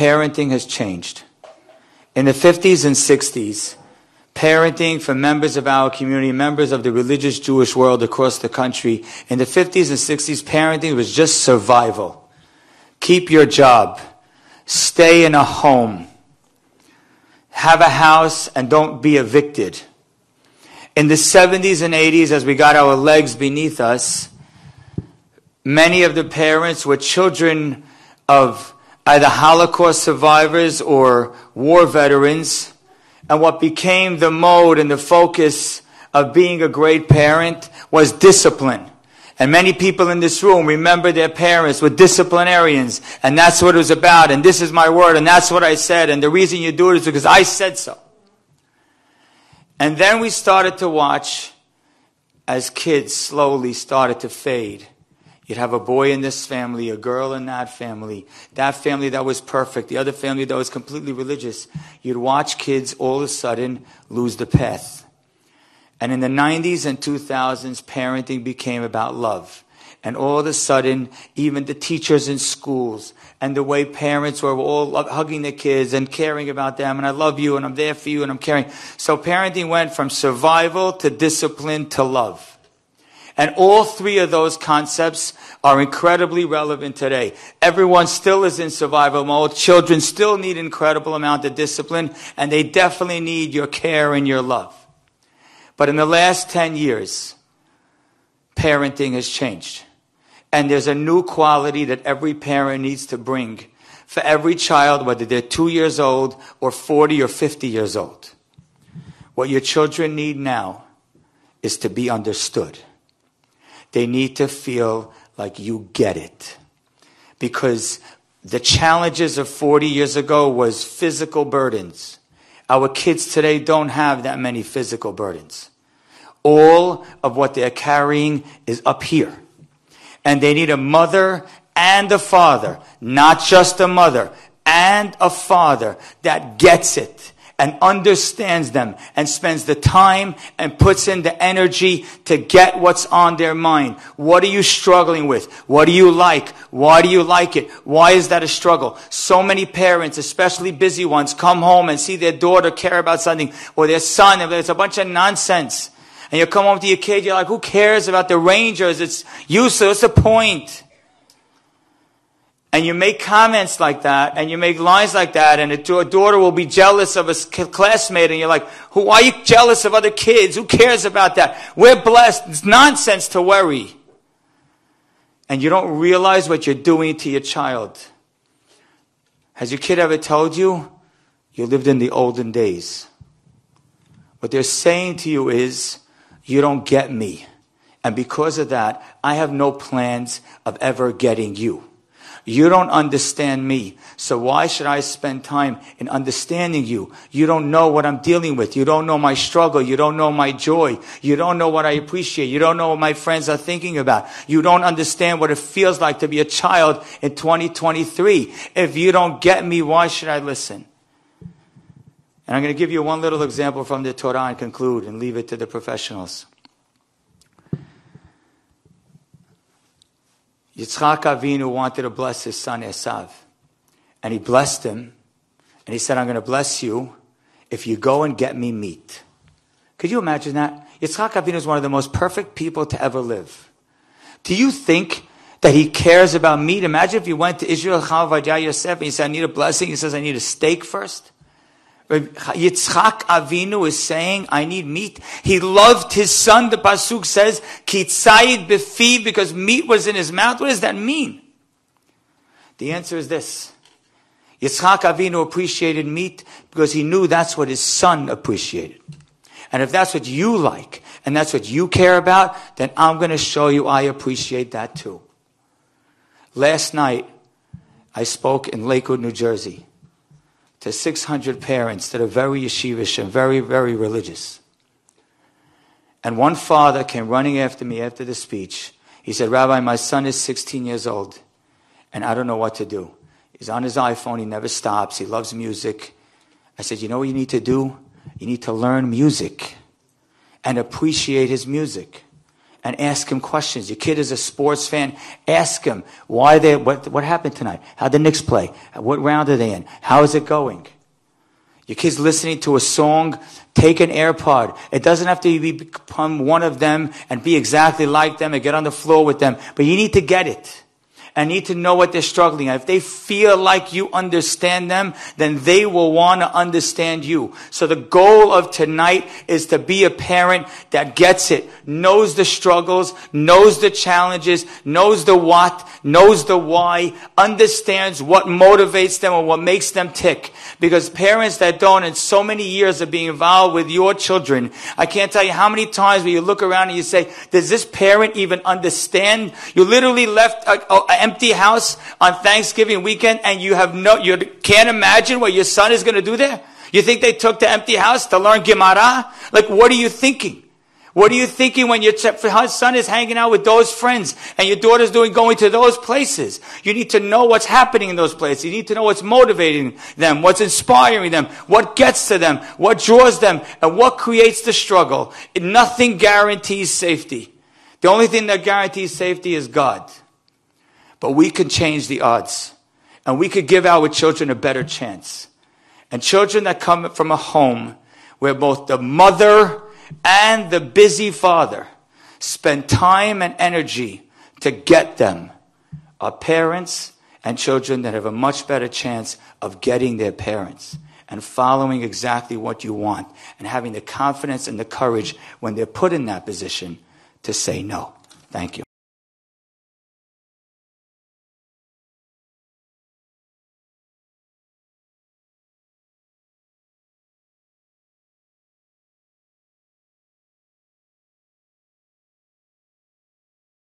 parenting has changed. In the 50s and 60s, parenting for members of our community, members of the religious Jewish world across the country, in the 50s and 60s, parenting was just survival. Keep your job. Stay in a home. Have a house and don't be evicted. In the 70s and 80s, as we got our legs beneath us, many of the parents were children of either Holocaust survivors or war veterans. And what became the mode and the focus of being a great parent was discipline. And many people in this room remember their parents were disciplinarians. And that's what it was about. And this is my word. And that's what I said. And the reason you do it is because I said so. And then we started to watch as kids slowly started to fade. You'd have a boy in this family, a girl in that family that was perfect, the other family that was completely religious. You'd watch kids all of a sudden lose the path. And in the 90s and 2000s, parenting became about love. And all of a sudden, even the teachers in schools and the way parents were all hugging their kids and caring about them. And I love you and I'm there for you and I'm caring. So parenting went from survival to discipline to love. And all three of those concepts are incredibly relevant today. Everyone still is in survival mode. Children still need an incredible amount of discipline. And they definitely need your care and your love. But in the last 10 years, parenting has changed. And there's a new quality that every parent needs to bring for every child, whether they're 2 years old or 40 or 50 years old. What your children need now is to be understood. They need to feel like you get it. Because the challenges of 40 years ago was physical burdens. Our kids today don't have that many physical burdens. All of what they're carrying is up here. And they need a mother and a father, not just a mother, and a father that gets it and understands them and spends the time and puts in the energy to get what's on their mind. What are you struggling with? What do you like? Why do you like it? Why is that a struggle? So many parents, especially busy ones, come home and see their daughter care about something or their son, and it's a bunch of nonsense. And you come home to your kid, you're like, who cares about the Rangers? It's useless. What's the point? And you make comments like that, and you make lines like that, and a daughter will be jealous of a classmate, and you're like, why are you jealous of other kids? Who cares about that? We're blessed. It's nonsense to worry. And you don't realize what you're doing to your child. Has your kid ever told you, you lived in the olden days? What they're saying to you is, you don't get me. And because of that, I have no plans of ever getting you. You don't understand me. So why should I spend time in understanding you? You don't know what I'm dealing with. You don't know my struggle. You don't know my joy. You don't know what I appreciate. You don't know what my friends are thinking about. You don't understand what it feels like to be a child in 2023. If you don't get me, why should I listen? And I'm going to give you one little example from the Torah and conclude and leave it to the professionals. Yitzchak Avinu wanted to bless his son Esav. And he blessed him. And he said, I'm going to bless you if you go and get me meat. Could you imagine that? Yitzchak Avinu is one of the most perfect people to ever live. Do you think that he cares about meat? Imagine if you went to Israel, Chavadia Yosef, and he said, I need a blessing. He says, I need a steak first. Yitzchak Avinu is saying, I need meat. He loved his son. The pasuk says, Kitzayid befi, because meat was in his mouth. What does that mean? The answer is this. Yitzchak Avinu appreciated meat because he knew that's what his son appreciated. And if that's what you like, and that's what you care about, then I'm going to show you I appreciate that too. Last night, I spoke in Lakewood, New Jersey, to 600 parents that are very yeshivish and very, very religious. And one father came running after me after the speech. He said, Rabbi, my son is 16 years old, and I don't know what to do. He's on his iPhone. He never stops. He loves music. I said, you know what you need to do? You need to learn music and appreciate his music. and ask him questions. Your kid is a sports fan. Ask him what happened tonight? How'd the Knicks play? What round are they in? How is it going? Your kid's listening to a song. Take an AirPod. It doesn't have to become one of them and be exactly like them and get on the floor with them. But you need to get it. And need to know what they're struggling at. If they feel like you understand them, then they will want to understand you. So the goal of tonight is to be a parent that gets it, knows the struggles, knows the challenges, knows the what, knows the why, understands what motivates them or what makes them tick. Because parents that don't, in so many years of being involved with your children, I can't tell you how many times when you look around and you say, does this parent even understand? You literally left an empty house on Thanksgiving weekend and you can't imagine what your son is going to do there? You think they took the empty house to learn Gemara? Like, what are you thinking? What are you thinking when your son is hanging out with those friends and your daughter's going to those places? You need to know what's happening in those places. You need to know what's motivating them, what's inspiring them, what gets to them, what draws them, and what creates the struggle. Nothing guarantees safety. The only thing that guarantees safety is God. But we can change the odds. And we could give our children a better chance. And children that come from a home where both the mother and the busy father spend time and energy to get them are parents and children that have a much better chance of getting their parents and following exactly what you want and having the confidence and the courage when they're put in that position to say no. Thank you.